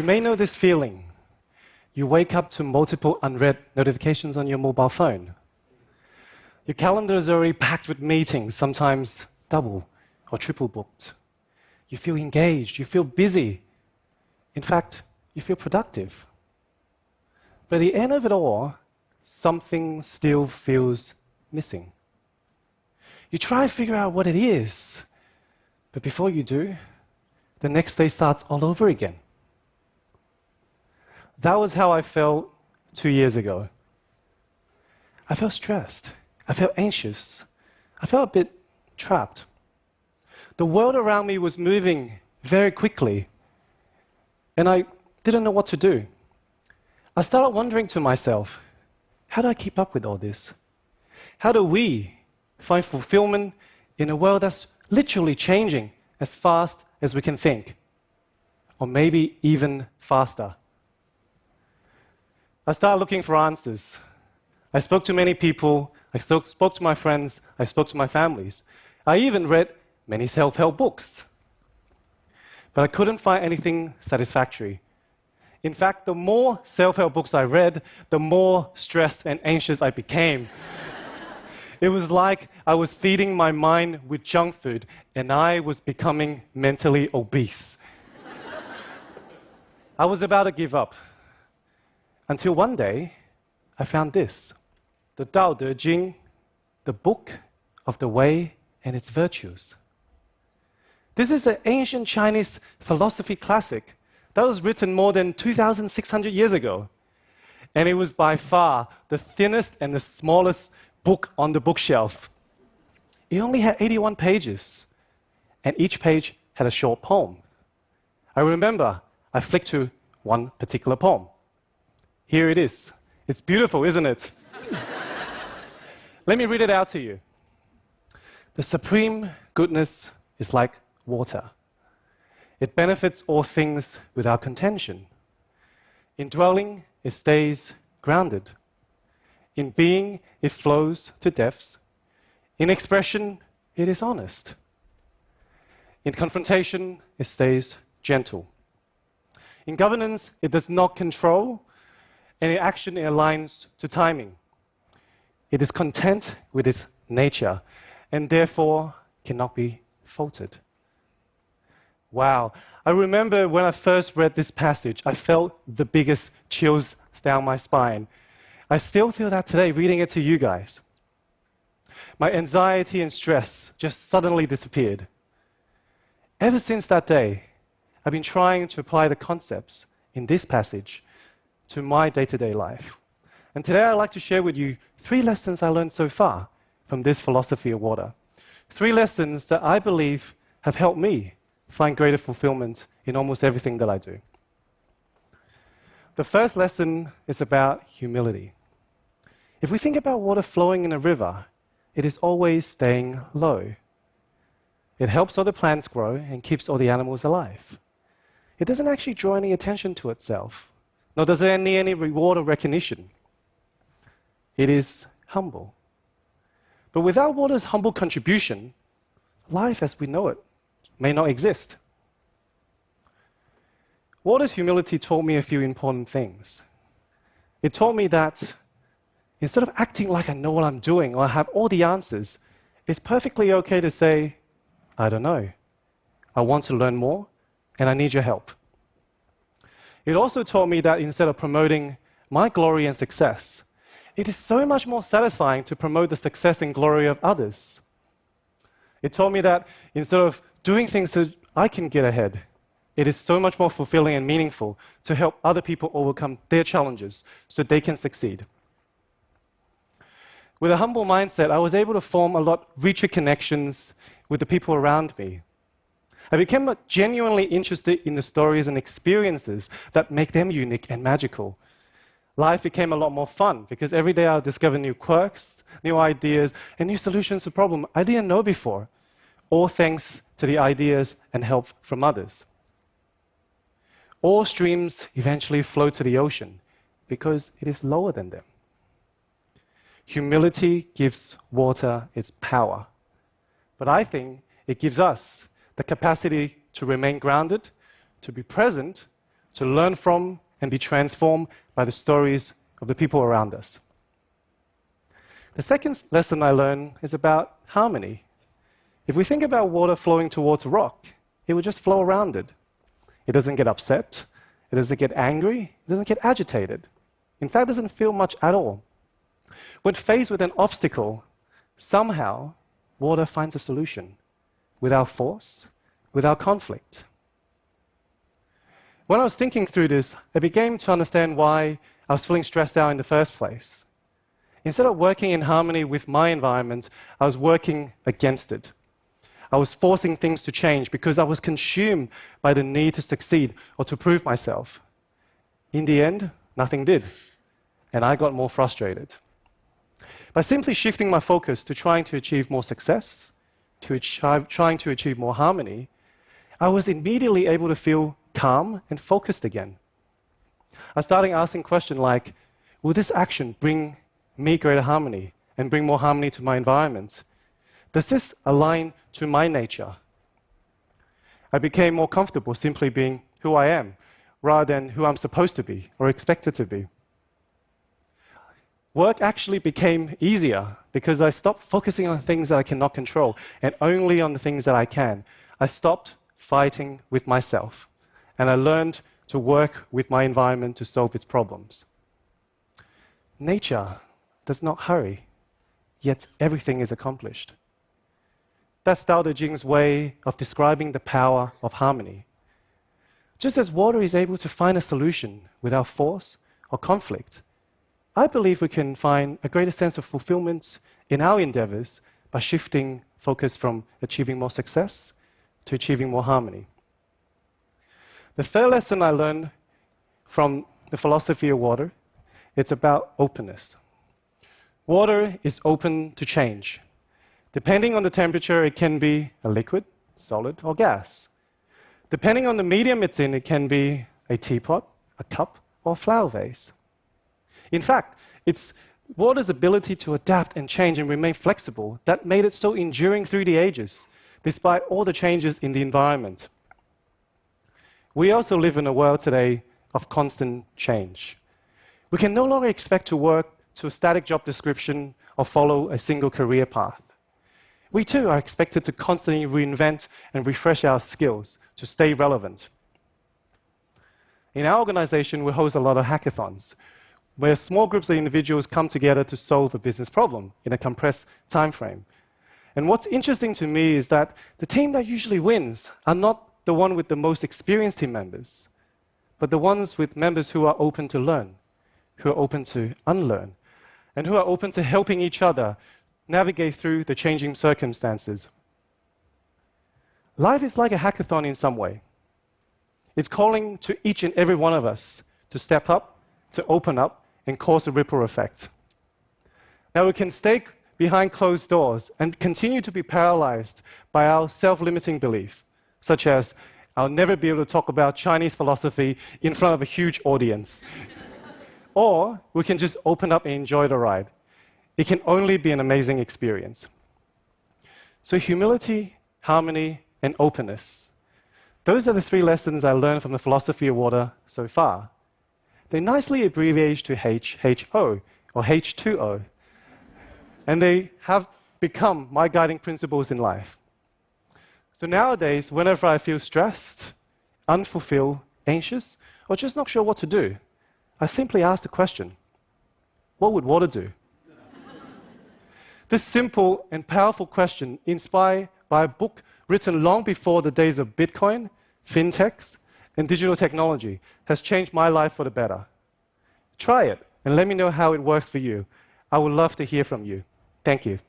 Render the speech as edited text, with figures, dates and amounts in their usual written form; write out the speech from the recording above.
You may know this feeling. You wake up to multiple unread notifications on your mobile phone. Your calendar is already packed with meetings, sometimes double or triple booked. You feel engaged, you feel busy. In fact, you feel productive. But at the end of it all, something still feels missing. You try to figure out what it is, but before you do, the next day starts all over again. That was how I felt 2 years ago. I felt stressed. I felt anxious. I felt a bit trapped. The world around me was moving very quickly, and I didn't know what to do. I started wondering to myself, how do I keep up with all this? How do we find fulfillment in a world that's literally changing as fast as we can think? Or maybe even faster. I started looking for answers. I spoke to many people. I spoke to my friends. I spoke to my families. I even read many self-help books. But I couldn't find anything satisfactory. In fact, the more self-help books I read, the more stressed and anxious I became. It was like I was feeding my mind with junk food, and I was becoming mentally obese. I was about to give up. Until one day, I found this, the Tao Te Ching, the book of the way and its virtues. This is an ancient Chinese philosophy classic that was written more than 2,600 years ago. And it was by far the thinnest and the smallest book on the bookshelf. It only had 81 pages, and each page had a short poem. I remember I flicked to one particular poem. Here it is. It's beautiful, isn't it? Let me read it out to you. The supreme goodness is like water. It benefits all things without contention. In dwelling, it stays grounded. In being, it flows to depths. In expression, it is honest. In confrontation, it stays gentle. In governance, it does not control, and in action, it aligns to timing. It is content with its nature, and therefore cannot be faulted. Wow. I remember when I first read this passage, I felt the biggest chills down my spine. I still feel that today, reading it to you guys. My anxiety and stress just suddenly disappeared. Ever since that day, I've been trying to apply the concepts in this passage to my day-to-day life. And today I'd like to share with you 3 lessons I learned so far from this philosophy of water. 3 lessons that I believe have helped me find greater fulfillment in almost everything that I do. The first lesson is about humility. If we think about water flowing in a river, it is always staying low. It helps all the plants grow and keeps all the animals alive. It doesn't actually draw any attention to itself, nor does it need any reward or recognition. It is humble. But without water's humble contribution, life as we know it may not exist. Water's humility taught me a few important things. It taught me that instead of acting like I know what I'm doing or I have all the answers, it's perfectly okay to say, I don't know. I want to learn more, and I need your help. It also taught me that instead of promoting my glory and success, it is so much more satisfying to promote the success and glory of others. It taught me that instead of doing things so I can get ahead, it is so much more fulfilling and meaningful to help other people overcome their challenges so they can succeed. With a humble mindset, I was able to form a lot richer connections with the people around me. I became genuinely interested in the stories and experiences that make them unique and magical. Life became a lot more fun because every day I would discover new quirks, new ideas, and new solutions to problems I didn't know before, all thanks to the ideas and help from others. All streams eventually flow to the ocean because it is lower than them. Humility gives water its power, but I think it gives us the capacity to remain grounded, to be present, to learn from and be transformed by the stories of the people around us. The second lesson I learned is about harmony. If we think about water flowing towards a rock, it will just flow around it. It doesn't get upset, it doesn't get angry, it doesn't get agitated. In fact, it doesn't feel much at all. When faced with an obstacle, somehow water finds a solution without force, without conflict. When I was thinking through this, I began to understand why I was feeling stressed out in the first place. Instead of working in harmony with my environment, I was working against it. I was forcing things to change because I was consumed by the need to succeed or to prove myself. In the end, nothing did, and I got more frustrated. By simply shifting my focus to trying to achieve more success, to trying to achieve more harmony, I was immediately able to feel calm and focused again. I started asking questions like, will this action bring me greater harmony and bring more harmony to my environment? Does this align to my nature? I became more comfortable simply being who I am, rather than who I'm supposed to be or expected to be. Work actually became easier because I stopped focusing on things that I cannot control and only on the things that I can. I stopped fighting with myself, and I learned to work with my environment to solve its problems. Nature does not hurry, yet everything is accomplished. That's Tao Te Ching's way of describing the power of harmony. Just as water is able to find a solution without force or conflict, I believe we can find a greater sense of fulfillment in our endeavors by shifting focus from achieving more success to achieving more harmony. The third lesson I learned from the philosophy of water, it's about openness. Water is open to change. Depending on the temperature, it can be a liquid, solid, or gas. Depending on the medium it's in, it can be a teapot, a cup, or a flower vase. In fact, it's water's ability to adapt and change and remain flexible that made it so enduring through the ages, despite all the changes in the environment. We also live in a world today of constant change. We can no longer expect to work to a static job description or follow a single career path. We too are expected to constantly reinvent and refresh our skills to stay relevant. In our organization, we host a lot of hackathons, where small groups of individuals come together to solve a business problem in a compressed time frame. And what's interesting to me is that the team that usually wins are not the one with the most experienced team members, but the ones with members who are open to learn, who are open to unlearn, and who are open to helping each other navigate through the changing circumstances. Life is like a hackathon in some way. It's calling to each and every one of us to step up, to open up, and cause a ripple effect. Now we can stay behind closed doors and continue to be paralyzed by our self-limiting belief, such as, I'll never be able to talk about Chinese philosophy in front of a huge audience. Or we can just open up and enjoy the ride. It can only be an amazing experience. So humility, harmony, and openness. Those are the three lessons I learned from the philosophy of water so far. They nicely abbreviate to HHO, or H2O. And they have become my guiding principles in life. So nowadays, whenever I feel stressed, unfulfilled, anxious, or just not sure what to do, I simply ask the question, what would water do? This simple and powerful question, inspired by a book written long before the days of Bitcoin, fintechs, and digital technology, has changed my life for the better. Try it and let me know how it works for you. I would love to hear from you. Thank you.